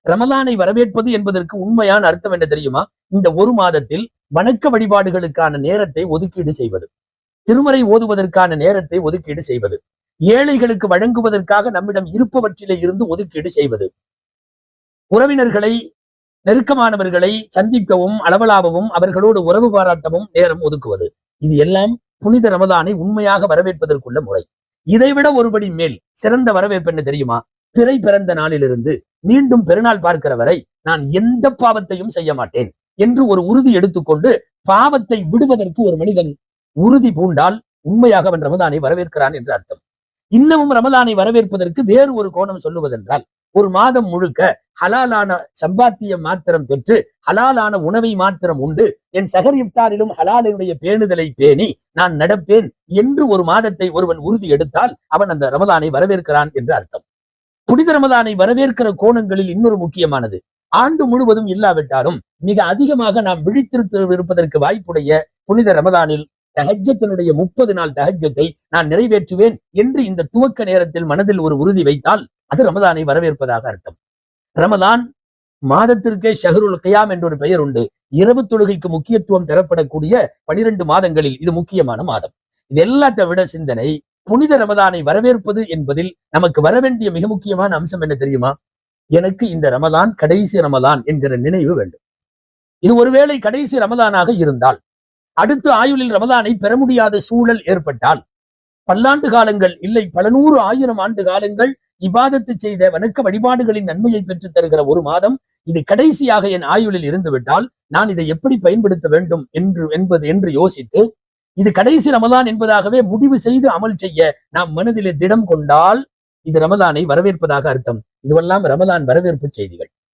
ரமலானை வரவேற்பது என்பதற்கு உண்மையான அர்த்தம் என்ன தெரியுமா? இந்த ஒரு மாதத்தில் வணக்க வழிபாடுகளுக்கான நேரத்தை ஒதுக்கீடு செய்வது, திருமறை ஓதுவதற்கான நேரத்தை ஒதுக்கீடு செய்வது, ஏழைகளுக்கு வழங்குவதற்காக நம்மிடம் இருப்பவற்றிலே இருந்து ஒதுக்கீடு செய்வது, உறவினர்களை நெருக்கமானவர்களை சந்திக்கவும் அளவலாகவும் அவர்களோடு உறவு பாராட்டவும் நேரம் ஒதுக்குவது. இது எல்லாம் புனித ரமலானை உண்மையாக வரவேற்பதற்குள்ள முறை. இதைவிட ஒருபடி மேல் சிறந்த வரவேற்பு என்ன தெரியுமா? பிறை பிறந்த நாளிலிருந்து மீண்டும் பெருநாள் பார்க்கிற வரை நான் எந்த பாவத்தையும் செய்ய மாட்டேன் என்று ஒரு உறுதி எடுத்துக்கொண்டு பாவத்தை விடுவதற்கு ஒரு மனிதன் உறுதி பூண்டால் உண்மையாக அவன் ரமதானை வரவேற்கிறான் என்று அர்த்தம். இன்னமும் ரமதானை வரவேற்பதற்கு வேறு ஒரு கோணம் சொல்லுவதென்றால், ஒரு மாதம் முழுக்க ஹலாலான சம்பாத்தியம் மாத்திரம் பெற்று ஹலாலான உணவை மாத்திரம் உண்டு என் சஹர் இஃப்தாரிலும் ஹலாலினுடைய பேணுதலை பேணி நான் நடப்பேன் என்று ஒரு மாதத்தை ஒருவன் உறுதி எடுத்தால் அவன் அந்த ரமதானை வரவேற்கிறான் என்று அர்த்தம். புனித ரமதானை வரவேற்கிற கோணங்களில் இன்னொரு முக்கியமானது, ஆண்டு முழுவதும் இல்லாவிட்டாலும் மிக அதிகமாக நாம் விழித்திருப்பதற்கு வாய்ப்புடைய புனித ரமதானில் தஹஜ்ஜத்தினுடைய 30 நாள் தஹஜ்ஜத்தை நான் நிறைவேற்றுவேன் என்று இந்த துவக்க நேரத்தில் மனதில் ஒரு உறுதி வைத்தால் அது ரமதானை வரவேற்பதாக அர்த்தம். ரமதான் மாதத்திற்கே ஷஹருல் கியாம் என்ற ஒரு பெயர் உண்டு. இரவு தொழுகைக்கு முக்கியத்துவம் தரப்படக்கூடிய 12 மாதங்களில் இது முக்கியமான மாதம். இது எல்லாத்தை விட சிந்தனை, புனித ரமதானை வரவேற்பது என்பதில் நமக்கு வரவேண்டிய மிக முக்கியமான அம்சம் என்ன தெரியுமா? எனக்கு இந்த ரமதான் கடைசி ரமதான் என்கிற நினைவு வேண்டும். இது ஒருவேளை கடைசி ரமதானாக இருந்தால், அடுத்து ஆயுளில் ரமதானை பெற முடியாத சூழல் ஏற்பட்டால், பல்லாண்டு காலங்கள் இல்லை பல 100 1000 ஆண்டு காலங்கள் இபாதத்து செய்த வணக்க வழிபாடுகளின் நன்மையை பெற்று தருகிற ஒரு மாதம் இது கடைசியாக என் ஆயுளில் இருந்து விட்டால் நான் இதை எப்படி பயன்படுத்த வேண்டும் என்று யோசித்து, இது கடைசி ரமதான் என்பதாகவே முடிவு செய்து அமல் செய்ய நாம் மனதிலே திடம் கொண்டால் இது ரமதானை வரவேற்பதாக அர்த்தம். இதுவெல்லாம் ரமதான் வரவேற்பு செய்திகள்.